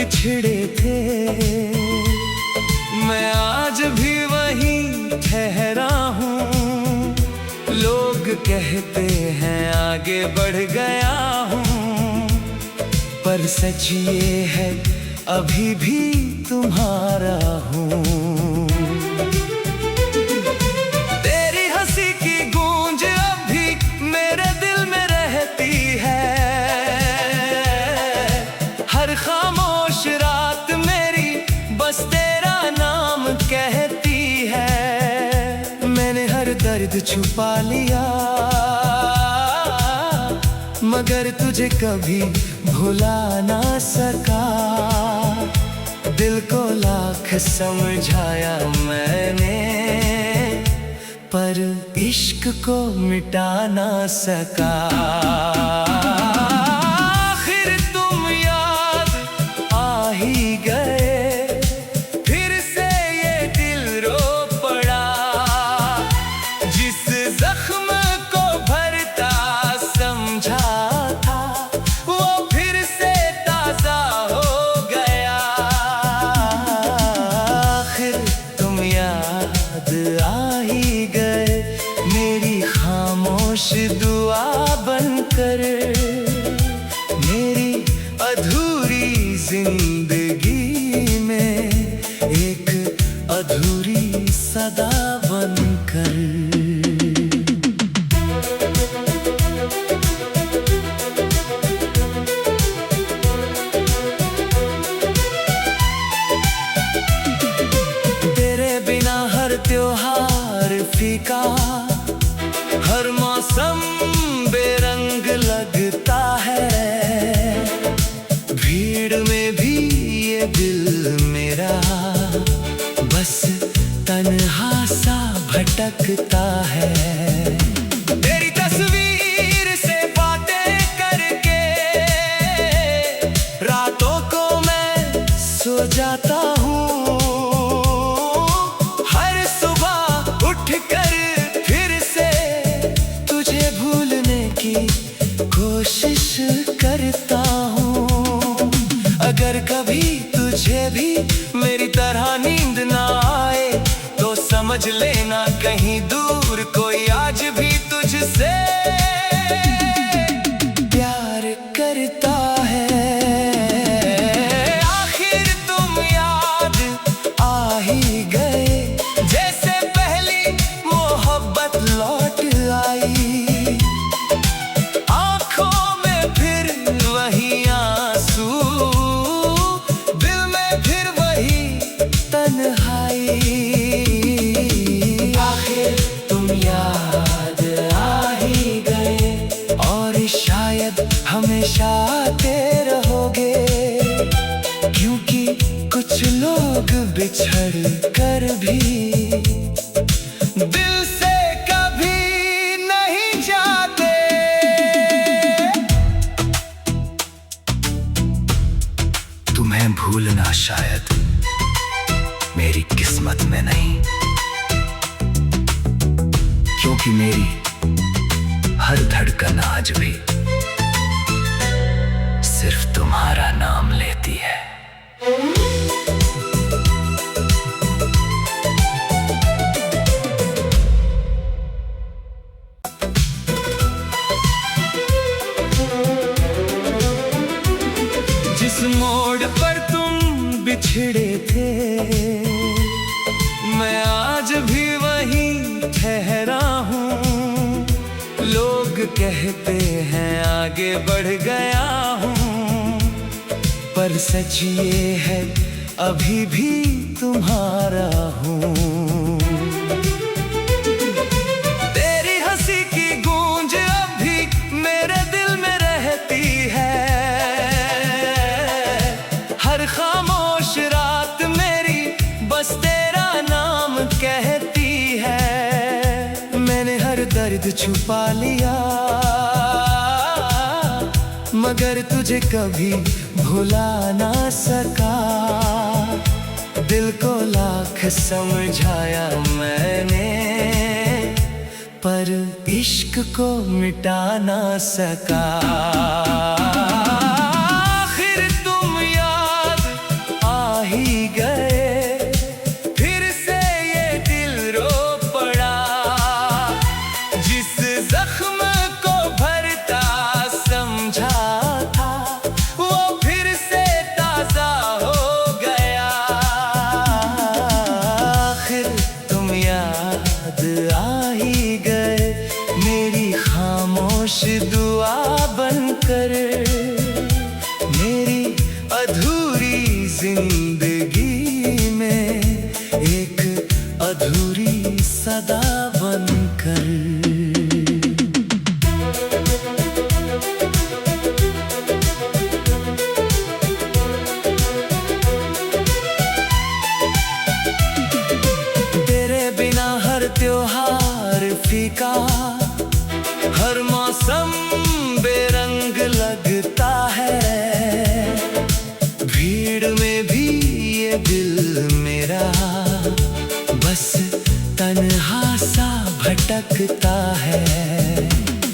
बिछड़े थे, मैं आज भी वहीं ठहरा हूँ। लोग कहते हैं आगे बढ़ गया हूँ, पर सच ये है अभी भी तुम्हारा हूँ। तेरी हंसी की गूंज अब भी मेरे दिल में रहती है, हर खामोश रात मेरी बस तेरा नाम कहती है। मैंने हर दर्द छुपा लिया, मगर तुझे कभी भुला ना सका। दिल को लाख समझाया मैंने, पर इश्क को मिटा ना सका। आखिर तुम याद आ ही गए, फिर से ये दिल रो पड़ा। जिस जख्म को भरता समझा था, वो फिर से ताजा हो गया। आखिर तुम याद आ ही गए, मेरी खामोश दुआ बनकर। मेरी अधूरी जिंदगी में एक अधूरी सदा बनकर। त्योहार फीका, हर मौसम बेरंग लगता है। भीड़ में भी ये दिल मेरा बस तन्हा सा भटकता है। तेरी तस्वीर से बातें करके रातों को मैं सो जाता हूँ। कोशिश करता हूँ, अगर कभी तुझे भी मेरी तरह नींद ना आए, तो समझ लेना कहीं दूर कोई आज भी तुझसे प्यार करता है। आखिर तुम याद आ ही गए, जैसे पहली मोहब्बत लौट आई। वही आंसू, दिल में फिर वही तन्हाई। आखिर तुम याद आ ही गए, और शायद हमेशा आते रहोगे। क्योंकि कुछ लोग बिछड़ कर भी दिल से तुम्हें भूलना शायद मेरी किस्मत में नहीं, क्योंकि मेरी हर धड़कन आज भी सिर्फ तुम्हारा नाम लेती है। जिस मोड़ पर तुम बिछड़े थे, मैं आज भी वहीं ठहरा हूँ। लोग कहते हैं आगे बढ़ गया हूँ, पर सच ये है अभी भी तुम्हारा हूँ। तेरी हंसी की गूंज अब भी मेरे दिल में रहती है, हर खामोश रात मेरी बस तेरा नाम कहती है। मैंने हर दर्द छुपा लिया, मगर तुझे कभी भुला ना सका। दिल को लाख समझाया मैंने, पर इश्क को मिटा ना सका। आखिर तुम याद जिंदगी में एक अधूरी सदा बनकर। तेरे बिना हर त्योहार फीका, हर मौसम बेरंग लगता है। भीड़ में भी ये दिल मेरा बस तन्हा सा भटकता है।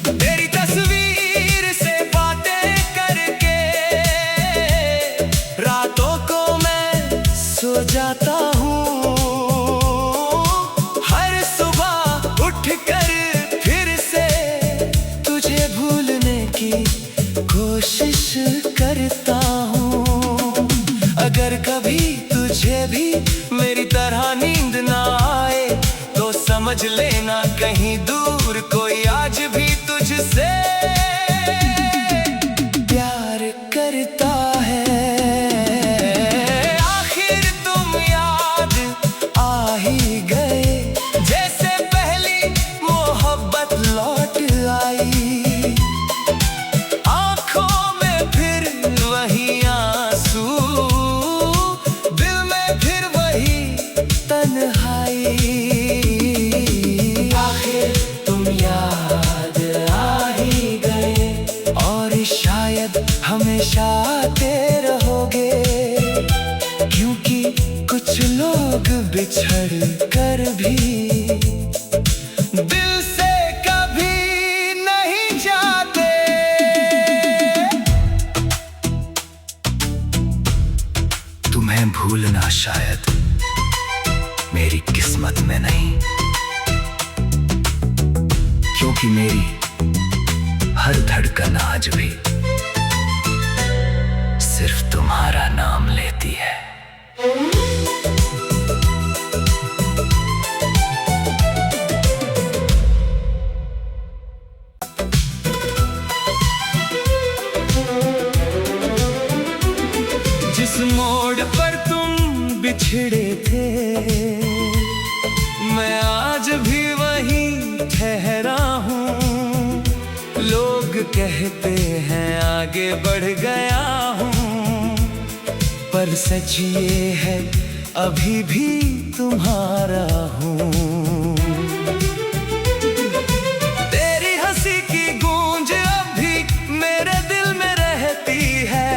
तेरी तस्वीर से बातें करके रातों को मैं सो जाता हूँ। हर सुबह उठकर फिर से तुझे भूलने की कोशिश करता हूँ। अगर कभी तुझे भी मेरी तरह नींद ना आए तो समझ लेना कहीं दूर कोई आज भी तुझसे प्यार करता है। आखिर तुम याद आ ही गए, जैसे पहली मोहब्बत लौट आई। आंखों में फिर वही आंसू, दिल में फिर वही तन्हाई। आखिर तुम याद आ ही गए और शायद हमेशा आते रहोगे, क्योंकि कुछ लोग बिछड़ कर भी दिल से कभी नहीं जाते। तुम्हें भूलना शायद मेरी किस्मत में नहीं, क्योंकि मेरी हर धड़कन आज भी सिर्फ तुम्हारा नाम लेती है। जिस मोड़ पर तुम बिछड़े थे मैं आज भी वहीं ठहरा हूँ। लोग कहते हैं आगे बढ़ गया हूँ, पर सच ये है अभी भी तुम्हारा हूँ। तेरी हंसी की गूंज अब भी मेरे दिल में रहती है।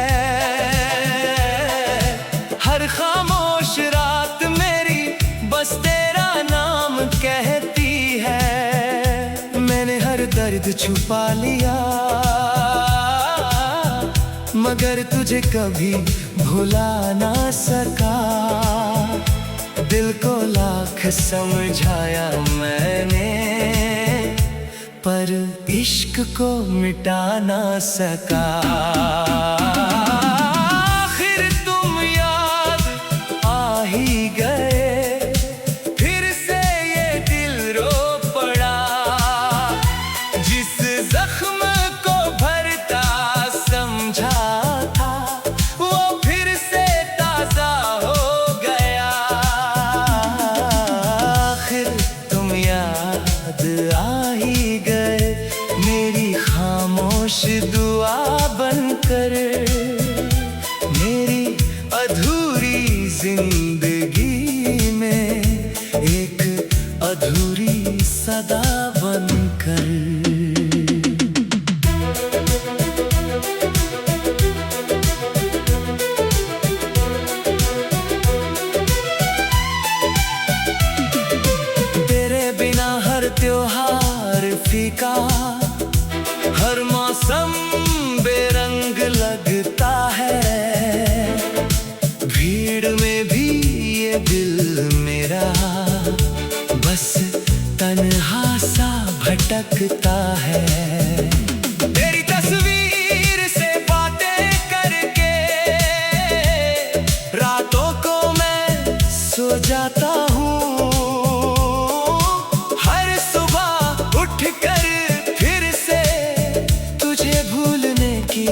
हर खामोश रात मेरी बस तेरा नाम कहती है। मैंने हर दर्द छुपा लिया मगर तुझे कभी भुला ना सका। दिल को लाख समझाया मैंने, पर इश्क को मिटा ना सका। आखिर तुम याद आ ही गए, फिर से ये दिल रो पड़ा। जिस जख्म को भरता समझा था वो फिर से ताजा हो गया। आखिर तुम याद आ ही गए, मेरी खामोश दुआ बनकर। मेरी अधूरी जिंदगी में एक अधूरी सदा बनकर। तेरे बिना हर त्योहार फीका, हर मौसम बेरंग लगता है। भीड़ में भी ये दिल मेरा बस तन्हा सा भटकता है। तेरी तस्वीर से बातें करके रातों को मैं सो जाता हूँ। हर सुबह उठकर फिर से तुझे भूलने की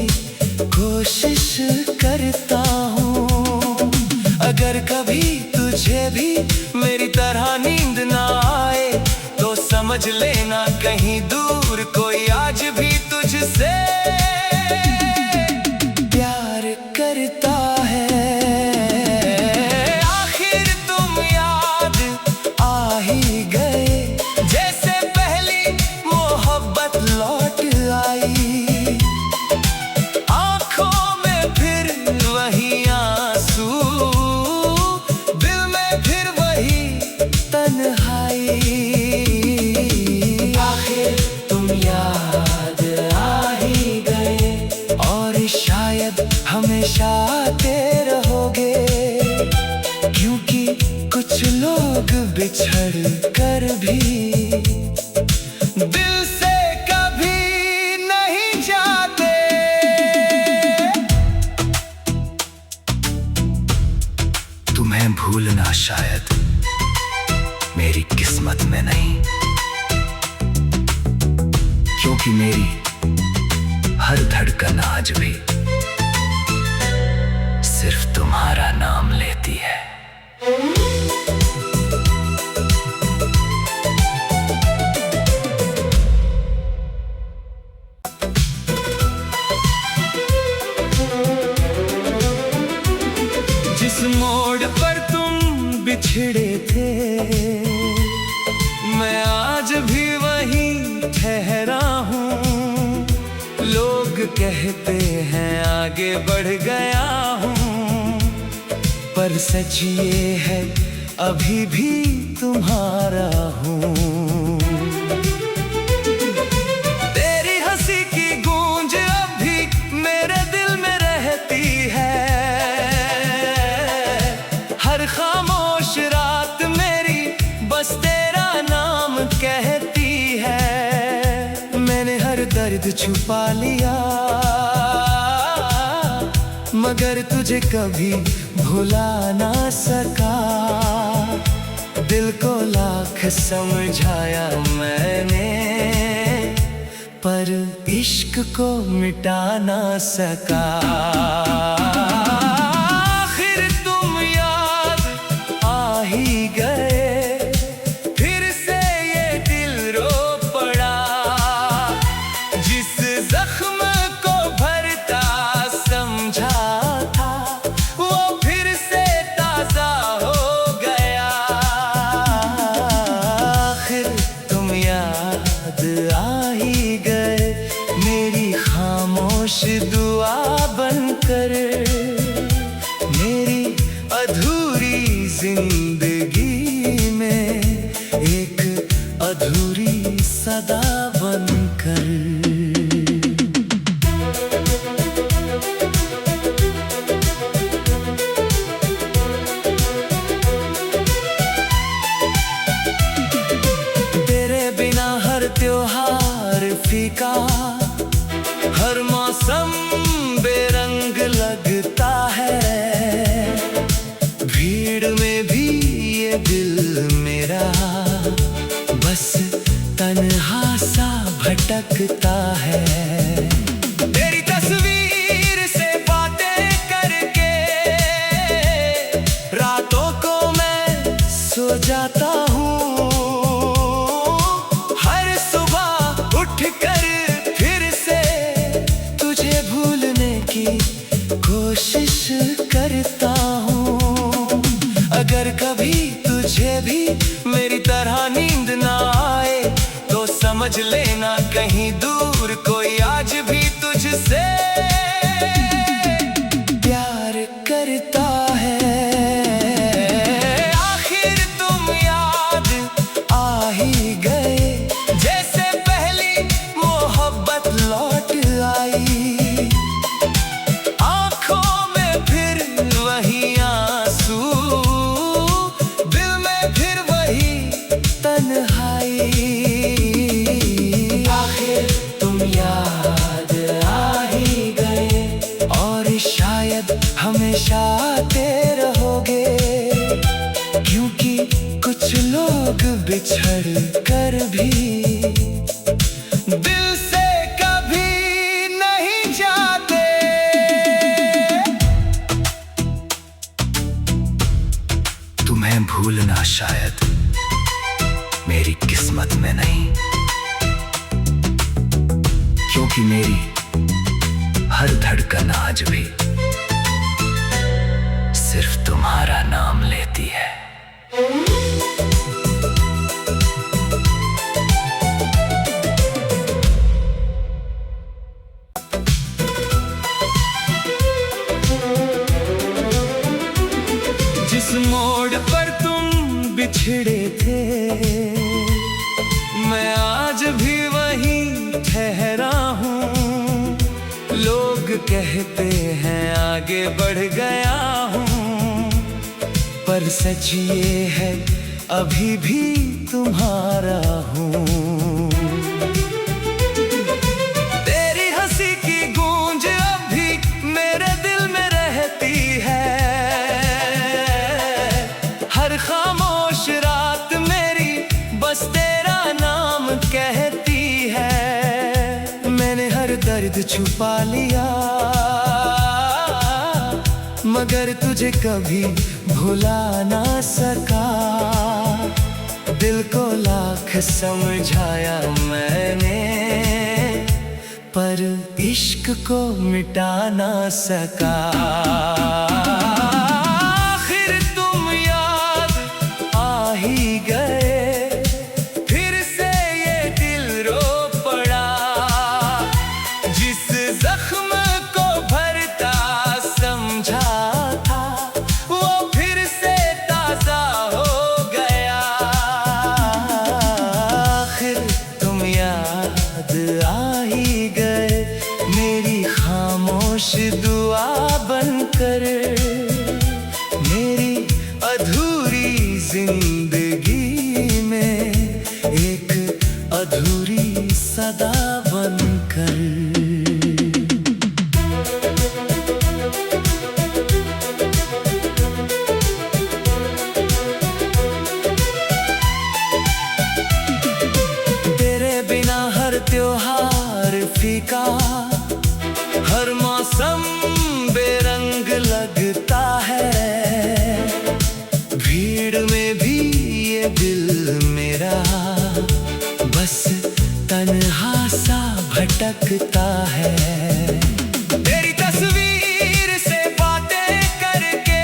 कोशिश करता हूँ। कहीं दूर कोई आज भी तुझसे प्यार करता है। आखिर तुम याद आ ही गए, जैसे पहली मोहब्बत लौट आई। आंखों में फिर वही आंसू, दिल में फिर वही तन्हाई। आखिर तुम याद आ ही गए और शायद हमेशा आते रहोगे, क्योंकि कुछ लोग बिछड़ कर भी दिल से कभी नहीं जाते। तुम्हें भूलना शायद मेरी किस्मत में नहीं, क्योंकि मेरी हर धड़कन आज भी सिर्फ तुम्हारा नाम लेती है। जिस मोड़ पर तुम बिछड़े थे, मैं आज भी वहीं ठहरा हूँ। लोग कहते हैं आगे बढ़ गया हूँ, पर सच ये है अभी भी तुम्हारा हूँ। तेरी हंसी की गूंज अब भी मेरे दिल में रहती है। हर खामोश रात मेरी बस तेरा नाम कहती है। मैंने हर दर्द छुपा लिया, मगर तुझे कभी भुला ना सका। दिल को लाख समझाया मैंने, पर इश्क को मिटा ना सका। आखिर तुम याद आ ही गए, फिर से ये दिल रो पड़ा। जिस जख्म को भरता समझा था, वो फिर से ताजा हो गया। आखिर तुम याद आ ही गए, मेरी खामोश दुआ बनकर, मेरी अधूरी जिंदगी में एक अधूरी सदा बनकर। तेरे बिना हर त्योहार फीका, हर मौसम बेरंग लगता है। भीड़ में भी ये दिल मेरा बस तन्हा सा भटकता है। तेरी तस्वीर से बातें करके रातों को मैं सो जाता हूँ। हर सुबह उठकर फिर से तुझे भूलने की कोशिश करता हूँ। अगर कभी तुझे भी मेरी तरह नींद ना आए, तो समझ लेना कहीं दूर कोई आज भी तुझसे प्यार करता है। आखिर तुम याद आ ही गए, जैसे पहली मोहब्बत लौट आई। आंखों में फिर वही आंसू, दिल में फिर वही तन्हाई। आखिर तुम याद आ ही गए और शायद हमेशा आते रहोगे, क्योंकि कुछ लोग बिछड़ कर भी दिल से कभी नहीं जाते। तुम्हें भूलना शायद मेरी किस्मत में नहीं, क्योंकि मेरी हर धड़कन आज भी सिर्फ तुम्हारा नाम लेती है। जिस मोड़ पर तुम बिछड़े थे, मैं आज भी वहीं ठहरा हूँ। लोग कहते हैं आगे बढ़ गया हूँ, पर सच ये है अभी भी तुम्हारा हूँ। तेरी हंसी की गूंज अभी मेरे दिल में रहती है। हर खामोश रात मेरी बस तेरा नाम कहती है। मैंने हर दर्द छुपा लिया, मगर तुझे कभी भुला ना सका। दिल को लाख समझाया मैंने, पर इश्क को मिटा ना सका। आखिर तुम याद आ ही गए, फिर से ये दिल रो पड़ा। जिस जख्म को भरता समझा था, वो फिर से ताजा हो गया। आखिर तुम याद आ ही गए, मेरी खामोश दुआ बनकर। मेरी अधूरी जिंदगी में एक अधूरी सदा बनकर। तेरे बिना हर त्योहार फीका, हर मौसम बेरंग लगता है। भीड़ में भी ये दिल मेरा बस तन्हा सा भटकता है। तेरी तस्वीर से बातें करके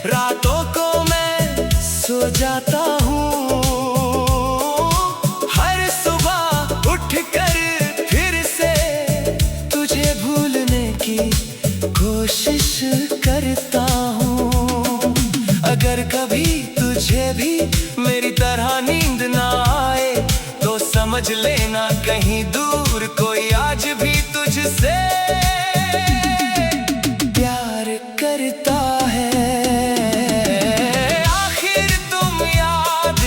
रातों को मैं सो जाता हूँ। हर सुबह उठकर फिर से तुझे भूलने की कोशिश करता हूँ। अगर कभी तुझे भी मेरी तरह नींद ना आए, तो समझ लेना कहीं दूर कोई आज भी तुझसे प्यार करता है। आखिर तुम याद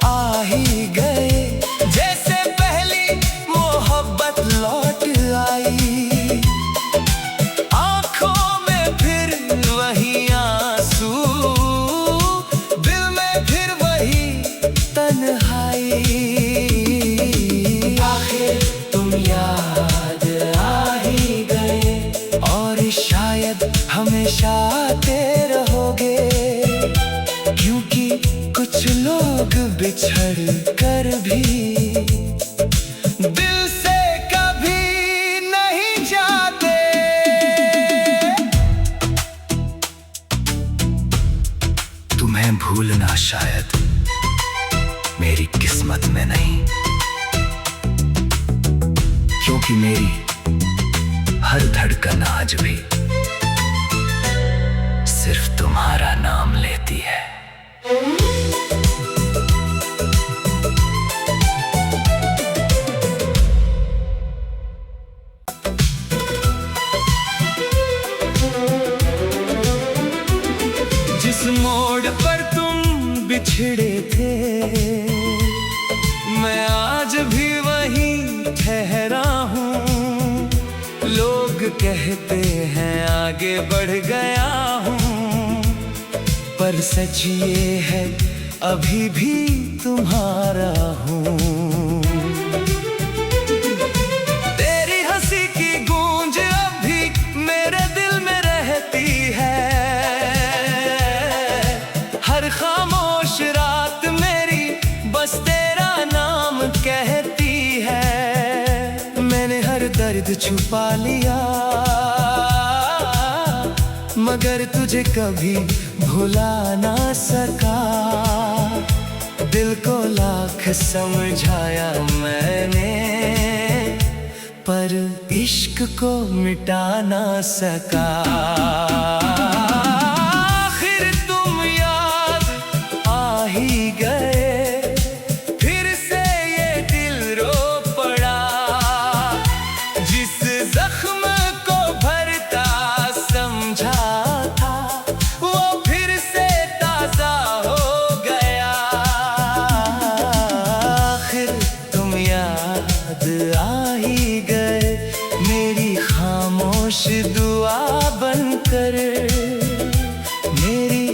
आ ही गए, जैसे पहली मोहब्बत लौट आई। आंखों में फिर वही आंसू, दिल में फिर वही तन्हाई। आखिर तुम याद आ ही गए, और शायद हमेशा आते रहोगे। क्योंकि कुछ लोग बिछड़ कर भी दिल से कभी नहीं जाते। तुम्हें भूलना शायद मेरी किस्मत में नहीं, क्योंकि मेरी हर धड़कन आज भी सिर्फ तुम्हारा नाम लेती है। जिस मोड़ पर तुम बिछड़े थे, मैं आज भी वहीं ठहरा हूँ। लोग कहते हैं आगे बढ़ गया हूँ, पर सच ये है अभी भी तुम्हारा हूँ। तेरी हंसी की गूंज अभी मेरे दिल में रहती है। हर खामोश रात मेरी बस तेरा नाम कहती है। छुपा लिया, मगर तुझे कभी भुला ना सका। दिल को लाख समझाया मैंने, पर इश्क को मिटा ना सका। आखिर तुम याद आ ही गए, फिर से ये दिल रो पड़ा। जिस जख्म को भरता समझा था, वो फिर से ताजा हो गया। आखिर तुम याद आ ही गए, मेरी खामोश दुआ बनकर, मेरी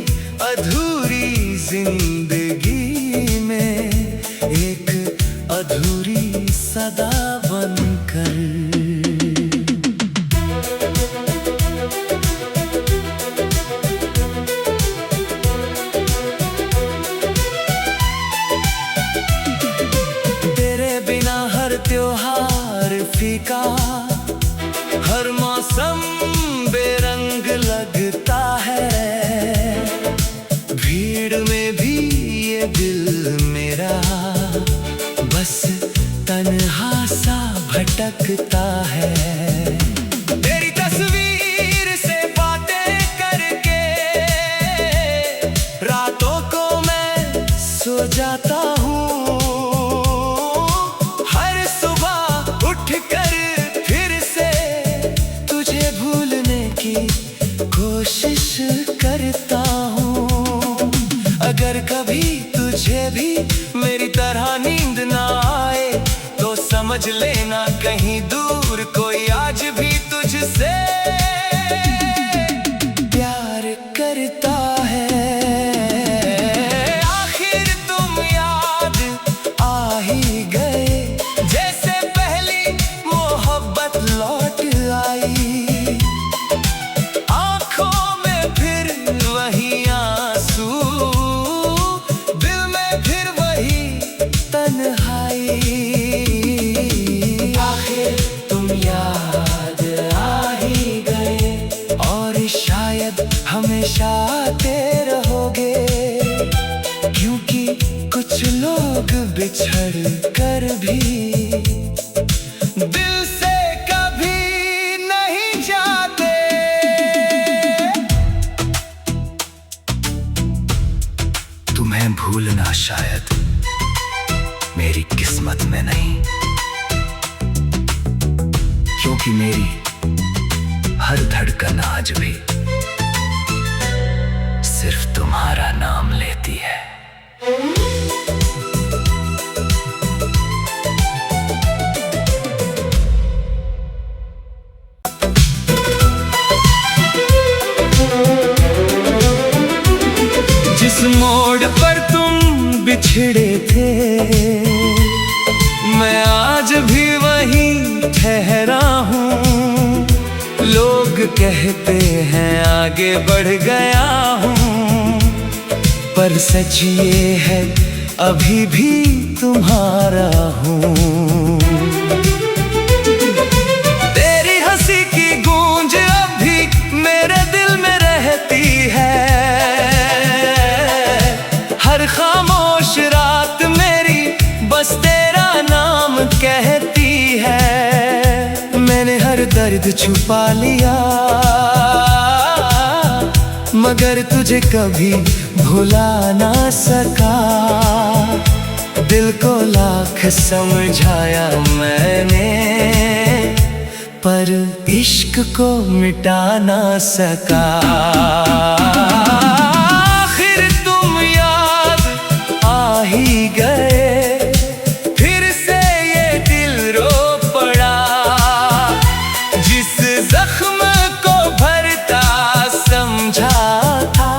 अधूरी जिंदगी में एक अधूरी सदा बनकर। तेरे बिना हर त्योहार फीका, हर मौसम बेरंग लगता है। भीड़ में भी ये दिल मेरा बस तन्हा सा भटकता है। तेरी तस्वीर से बातें करके रातों को मैं सो जाता हूँ। हर सुबह उठकर फिर से तुझे भूलने की कोशिश करता हूँ। अगर कभी तुझे भी मेरी तरह नींद ना आए, तो समझ लेना कहीं दूर कोई आज भी तुझसे प्यार करता है। आखिर तुम याद आ ही गए, जैसे पहली मोहब्बत लौट आई। आंखों में फिर वही आंसू, दिल में फिर वही तन्हाई। आखिर तुम याद आ ही गए, और शायद हमेशा आते रहोगे। क्योंकि कुछ लोग बिछड़ कर भी दिल से कभी नहीं जाते। तुम्हें भूलना शायद मेरी किस्मत में नहीं, क्योंकि मेरी हर धड़कन आज भी सिर्फ तुम्हारा नाम लेती है। जिस मोड़ पर तुम बिछड़े थे, मैं आज भी वहीं ठहरा हूँ। लोग कहते हैं आगे बढ़ गया हूँ, पर सच ये है अभी भी तुम्हारा हूँ। तेरी हंसी की गूंज अब भी मेरे दिल में रहती है। हर खामोश रात मेरी बस तेरा नाम कहती है। मैंने हर दर्द छुपा लिया, मगर तुझे कभी भुला ना सका। दिल को लाख समझाया मैंने, पर इश्क को मिटा ना सका। आखिर तुम याद आ ही गए, फिर से ये दिल रो पड़ा। जिस जख्म को भरता समझा था,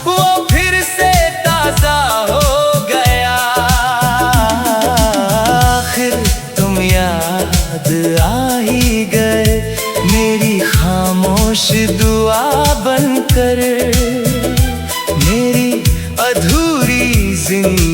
वो फिर से ताजा हो गया। आखिर तुम याद आ ही गए, मेरी खामोश दुआ बनकर, मेरी अधूरी जिंदगी